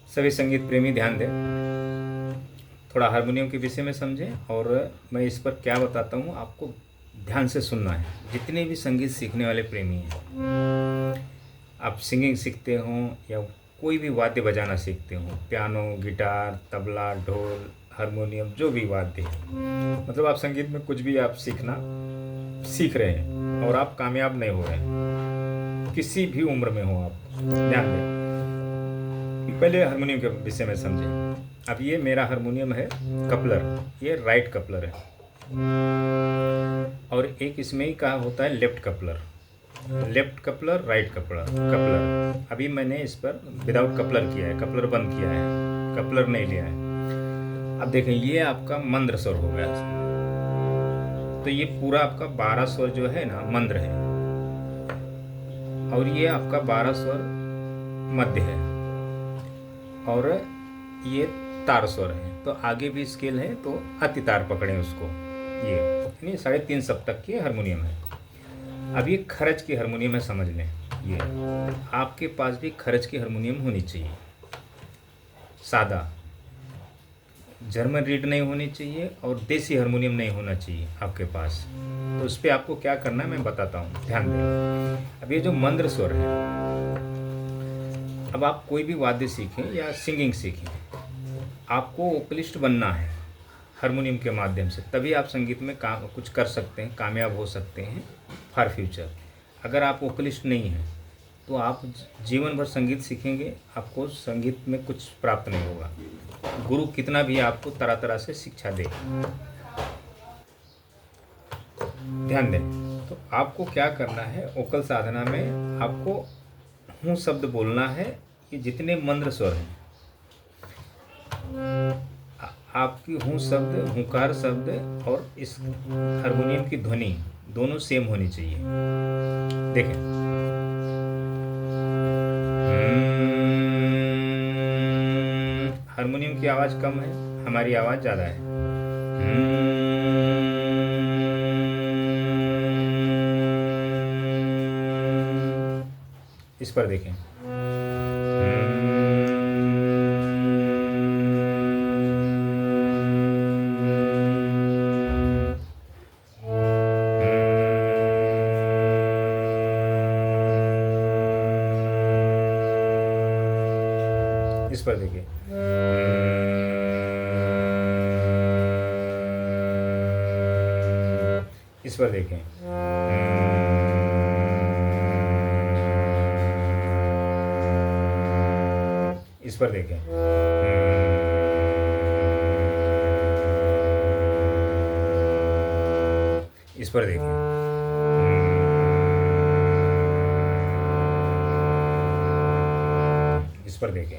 सभी संगीत प्रेमी ध्यान दें, थोड़ा हारमोनियम के विषय में समझें और मैं इस पर क्या बताता हूँ आपको ध्यान से सुनना है। जितने भी संगीत सीखने वाले प्रेमी हैं, आप सिंगिंग सीखते हों या कोई भी वाद्य बजाना सीखते हों, पियानो, गिटार, तबला, ढोल, हारमोनियम, जो भी वाद्य है, मतलब आप संगीत में कुछ भी आप सीख रहे हैं और आप कामयाब नहीं हो रहे हैं, किसी भी उम्र में हो आप, ध्यान दें। पहले हारमोनियम के विषय में समझें। अब ये मेरा हारमोनियम है कपलर, ये राइट कपलर है और एक इसमें ही कहा होता है left coupler, left coupler, right coupler. अभी मैंने इस पर विदाउट कपलर किया है, कपलर बंद किया है, कपलर नहीं लिया है। अब देखें, ये आपका मंद्र स्वर हो गया, तो ये पूरा आपका 12 स्वर जो है ना मंद्र है और ये आपका 12 स्वर मध्य है और ये तार स्वर है। तो आगे भी स्केल है तो अति तार पकड़ें उसको, ये यानी 3.5 सप्तक की हारमोनियम है। अब ये खरज की हारमोनियम है, समझ लें। ये आपके पास भी खरज की हारमोनियम होनी चाहिए, सादा, जर्मन रीड नहीं होनी चाहिए और देसी हारमोनियम नहीं होना चाहिए आपके पास। तो उस पर आपको क्या करना है मैं बताता हूँ, ध्यान दें। अब ये जो मंद्र स्वर है, अब आप कोई भी वाद्य सीखें या सिंगिंग सीखें, आपको वोकलिस्ट बनना है हारमोनियम के माध्यम से, तभी आप संगीत में कुछ कर सकते हैं, कामयाब हो सकते हैं फॉर फ्यूचर। अगर आप वोकलिस्ट नहीं हैं तो आप जीवन भर संगीत सीखेंगे, आपको संगीत में कुछ प्राप्त नहीं होगा, गुरु कितना भी आपको तरह तरह से शिक्षा दे। ध्यान दें। तो आपको क्या करना है, वोकल साधना में आपको हूँ शब्द बोलना है। कि जितने मंद्र स्वर हैं, आपकी हूँ शब्द, हुंकार शब्द और इस हारमोनियम की ध्वनि दोनों सेम होनी चाहिए। देखें, हारमोनियम की आवाज़ कम है, हमारी आवाज़ ज़्यादा है। इस पर देखें, इस पर देखिए, इस पर देखें, इस पर देखें, इस पर देखें, इस पर देखें।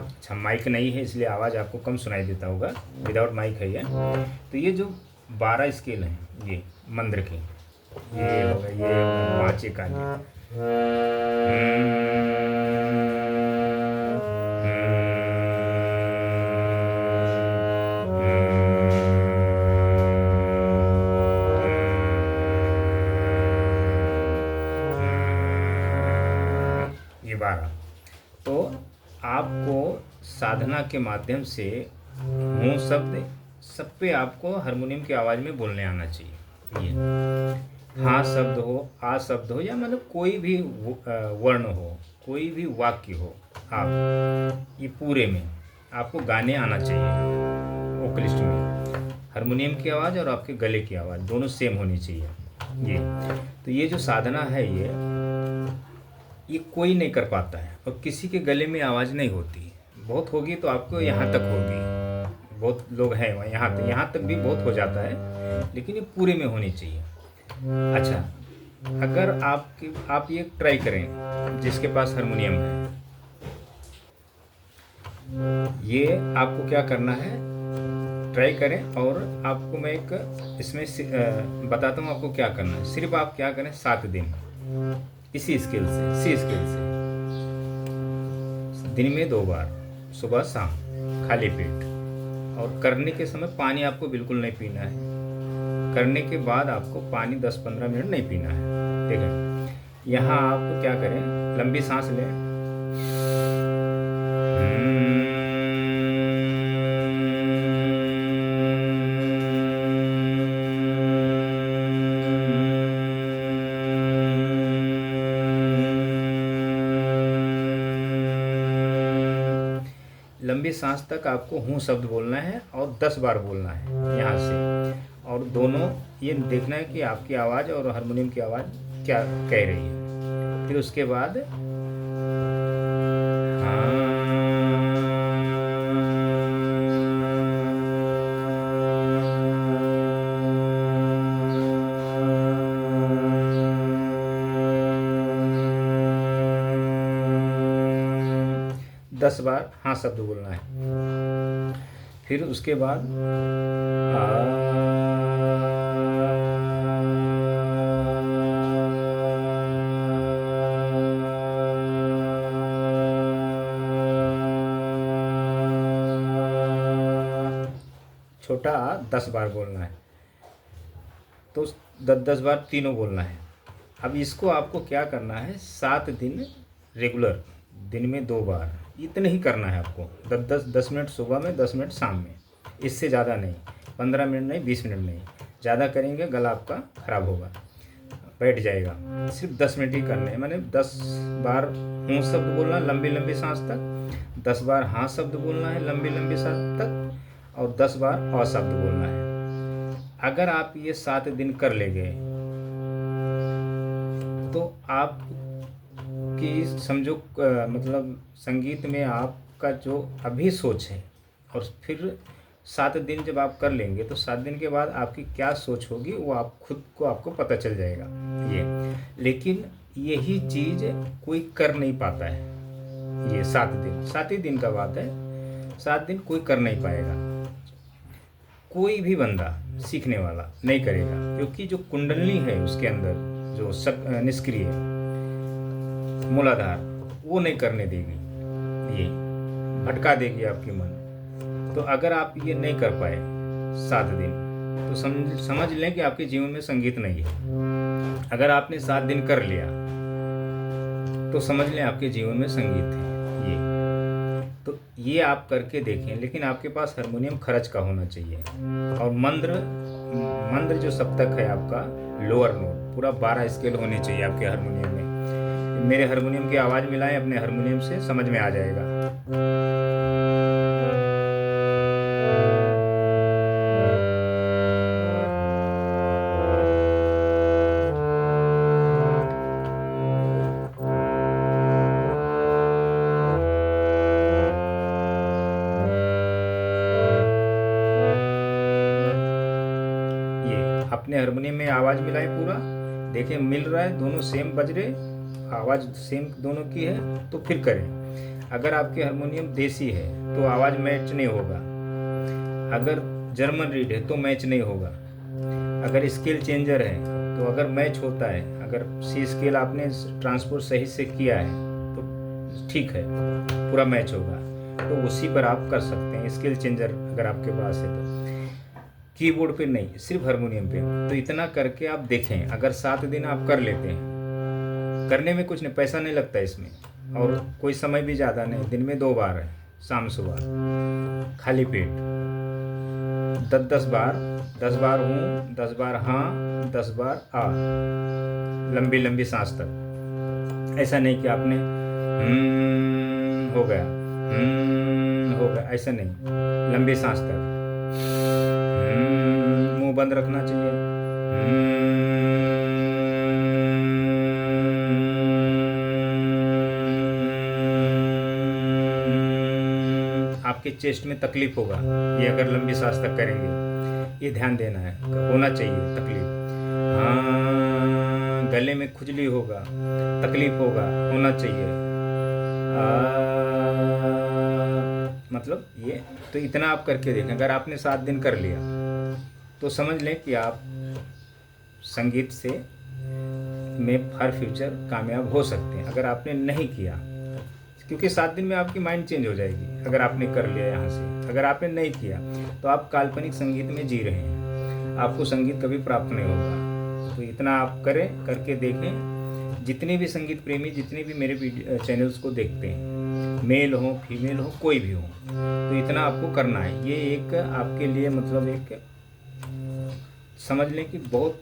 अच्छा, माइक नहीं है इसलिए आवाज़ आपको कम सुनाई देता होगा, विदाउट माइक है ये। तो ये जो 12 स्केल हैं, ये मंद्र के, ये हो गए, ये 5 एकांगी, ये 12। तो आपको साधना के माध्यम से हूँ शब्द सब पे आपको हारमोनियम की आवाज़ में बोलने आना चाहिए। ये हाँ शब्द हो, आ शब्द हो, या मतलब कोई भी वर्ण हो, कोई भी वाक्य हो, आप ये पूरे में आपको गाने आना चाहिए। वोकलिस्ट में हारमोनियम की आवाज़ और आपके गले की आवाज़ दोनों सेम होनी चाहिए। तो ये जो साधना है, ये कोई नहीं कर पाता है और किसी के गले में आवाज़ नहीं होती। बहुत होगी तो आपको यहाँ तक होगी, बहुत लोग हैं यहाँ तक भी बहुत हो जाता है, लेकिन ये पूरे में होनी चाहिए। अच्छा, अगर आप ये ट्राई करें, जिसके पास हारमोनियम है, ये आपको क्या करना है, ट्राई करें। और आपको मैं एक इसमें बताता हूँ आपको क्या करना है। सिर्फ आप क्या करें, 7 दिन इसी स्केल से, सी स्केल से, दिन में 2 बार, सुबह शाम, खाली पेट। और करने के समय पानी आपको बिल्कुल नहीं पीना है। करने के बाद आपको पानी 10-15 मिनट नहीं पीना है। देखें, यहाँ आप क्या करें, लंबी सांस लें। लंबी सांस तक आपको हूँ शब्द बोलना है और 10 बार बोलना है यहाँ से, और दोनों ये देखना है कि आपकी आवाज़ और हारमोनियम की आवाज़ क्या कह रही है। फिर उसके बाद हाँ, 10 बार हाँ शब्द बोलना है। फिर उसके बाद छोटा 10 बार बोलना है, तो 10 बार तीनों बोलना है। अब इसको आपको क्या करना है, 7 दिन रेगुलर, दिन में 2 बार, इतने ही करना है आपको। 10 मिनट सुबह में, 10 मिनट शाम में, इससे ज़्यादा नहीं। 15 मिनट नहीं, 20 मिनट नहीं, ज़्यादा करेंगे गला आपका ख़राब होगा, बैठ जाएगा। सिर्फ 10 मिनट ही करने हैं। मैंने 10 बार हूँ शब्द बोलना है लंबी लंबी सांस तक, 10 बार हाँ शब्द बोलना है लंबी लंबी सांस तक, और 10 बार अ शब्द बोलना है। अगर आप ये 7 दिन कर लेंगे तो आप कि समझो मतलब संगीत में आपका जो अभी सोच है, और फिर 7 दिन जब आप कर लेंगे तो 7 दिन के बाद आपकी क्या सोच होगी वो आप खुद को आपको पता चल जाएगा ये। लेकिन यही चीज़ कोई कर नहीं पाता है, ये 7 ही दिन का बात है। 7 दिन कोई कर नहीं पाएगा, कोई भी बंदा सीखने वाला नहीं करेगा, क्योंकि जो कुंडलनी है उसके अंदर जो निष्क्रिय मूलाधार, वो नहीं करने देगी, ये भटका देगी आपकी मन। तो अगर आप ये नहीं कर पाए 7 दिन, तो समझ लें कि आपके जीवन में संगीत नहीं है। अगर आपने 7 दिन कर लिया तो समझ लें आपके जीवन में संगीत है ये। तो ये आप करके देखें, लेकिन आपके पास हारमोनियम खरच का होना चाहिए, और मंद्र जो सप्तक है आपका, लोअर नोट पूरा 12 स्केल होने चाहिए आपके हारमोनियम में। मेरे हारमोनियम की आवाज़ मिलाएं अपने हारमोनियम से, समझ में आ जाएगा। ये अपने हारमोनियम में आवाज़ मिलाएं पूरा, देखें मिल रहा है, दोनों सेम बज रहे, आवाज़ सेम दोनों की है, तो फिर करें। अगर आपके हारमोनियम देसी है तो आवाज़ मैच नहीं होगा, अगर जर्मन रीड है तो मैच नहीं होगा, अगर स्केल चेंजर है तो अगर मैच होता है, अगर सी स्केल आपने ट्रांसपोर्ट सही से किया है तो ठीक है, पूरा मैच होगा, तो उसी पर आप कर सकते हैं। स्केल चेंजर अगर आपके पास है तो, कीबोर्ड पे नहीं, सिर्फ हारमोनियम पे। तो इतना करके आप देखें, अगर 7 दिन आप कर लेते हैं, करने में कुछ नहीं, पैसा नहीं लगता इसमें, और कोई समय भी ज़्यादा नहीं, दिन में 2 बार है, शाम सुबह, खाली पेट, 10 बार, 10 बार हूँ, 10 बार हाँ, 10 बार आ, लंबी लंबी सांस तक। ऐसा नहीं कि आपने हो गया, हो गया, ऐसा नहीं, लंबी सांस तक, मुंह बंद रखना चाहिए, आपके चेस्ट में तकलीफ होगा ये अगर लंबी सांस तक करेंगे, ये ध्यान देना है, होना चाहिए तकलीफ। हाँ, गले में खुजली होगा, तकलीफ होगा, होना चाहिए। मतलब ये तो इतना आप करके देखें। अगर आपने 7 दिन कर लिया तो समझ लें कि आप संगीत से में हर फ्यूचर कामयाब हो सकते हैं। अगर आपने नहीं किया, क्योंकि 7 दिन में आपकी माइंड चेंज हो जाएगी अगर आपने कर लिया यहाँ से। अगर आपने नहीं किया तो आप काल्पनिक संगीत में जी रहे हैं, आपको संगीत कभी प्राप्त नहीं होगा। तो इतना आप करें, करके देखें। जितने भी संगीत प्रेमी, जितने भी मेरे चैनल्स को देखते हैं, मेल हो फीमेल हो कोई भी हो, तो इतना आपको करना है। ये एक आपके लिए मतलब एक समझ लें कि बहुत,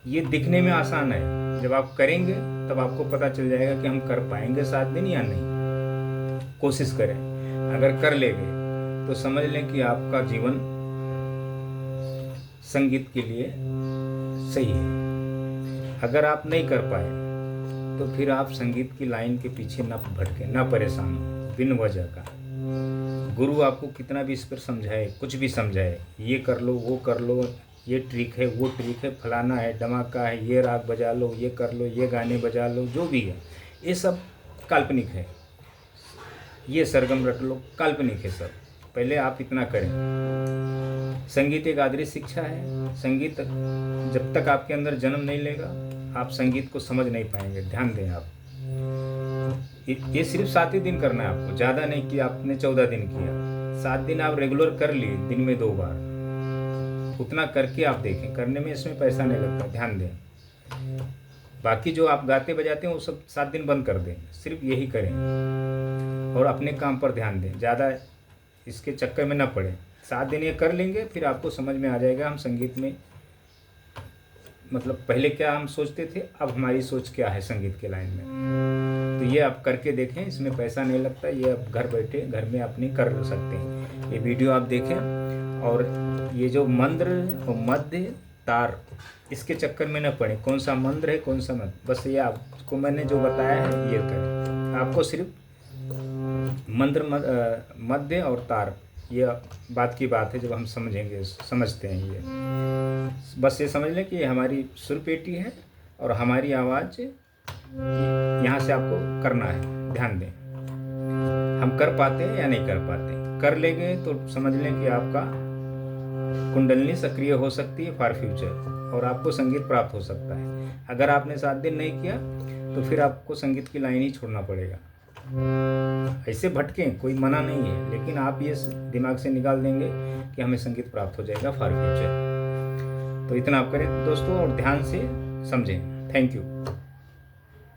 ये दिखने में आसान है, जब आप करेंगे तब आपको पता चल जाएगा कि हम कर पाएंगे 7 दिन या नहीं। कोशिश करें, अगर कर लेंगे तो समझ लें कि आपका जीवन संगीत के लिए सही है। अगर आप नहीं कर पाए तो फिर आप संगीत की लाइन के पीछे ना भटके, ना परेशान हो बिन वजह का। गुरु आपको कितना भी इस पर समझाए, कुछ भी समझाए, ये कर लो वो कर लो, ये ट्रिक है वो ट्रिक है, फलाना है धमाका है, ये राग बजा लो, ये कर लो, ये गाने बजा लो, जो भी है ये सब काल्पनिक है। ये सरगम रट लो, काल्पनिक है सब। पहले आप इतना करें। संगीत एक आदरी शिक्षा है। संगीत जब तक आपके अंदर जन्म नहीं लेगा, आप संगीत को समझ नहीं पाएंगे। ध्यान दें आप। ये सिर्फ 7 ही दिन करना है आपको, ज़्यादा नहीं किया आपने, 14 दिन किया, 7 दिन आप रेगुलर कर लिए, दिन में 2 बार, उतना करके आप देखें। करने में इसमें पैसा नहीं लगता, ध्यान दें। बाकी जो आप गाते बजाते हैं वो सब 7 दिन बंद कर दें, सिर्फ यही करें और अपने काम पर ध्यान दें, ज़्यादा इसके चक्कर में ना पड़े। 7 दिन ये कर लेंगे, फिर आपको समझ में आ जाएगा हम संगीत में मतलब पहले क्या हम सोचते थे, अब हमारी सोच क्या है संगीत के लाइन में। तो ये आप करके देखें, इसमें पैसा नहीं लगता, ये आप घर बैठे घर में अपनी कर सकते हैं। ये वीडियो आप देखें और ये जो मंत्र और मध्य तार, इसके चक्कर में न पड़े, कौन सा मंत्र है कौन सा मध्य, बस ये आपको मैंने जो बताया है ये करें। आपको सिर्फ मंत्र मध्य और तार, ये बात की बात है, जब हम समझेंगे समझते हैं ये, बस ये समझ लें कि ये हमारी सुर पेटी है और हमारी आवाज़ यहाँ से आपको करना है। ध्यान दें, हम कर पाते हैं या नहीं कर पाते। कर लेंगे तो समझ लें कि आपका कुंडलिनी सक्रिय हो सकती है फॉर फ्यूचर और आपको संगीत प्राप्त हो सकता है। अगर आपने 7 दिन नहीं किया तो फिर आपको संगीत की लाइन ही छोड़ना पड़ेगा। ऐसे भटकें, कोई मना नहीं है, लेकिन आप ये दिमाग से निकाल देंगे कि हमें संगीत प्राप्त हो जाएगा फॉर फ्यूचर। तो इतना आप करें दोस्तों और ध्यान से समझें। Thank you.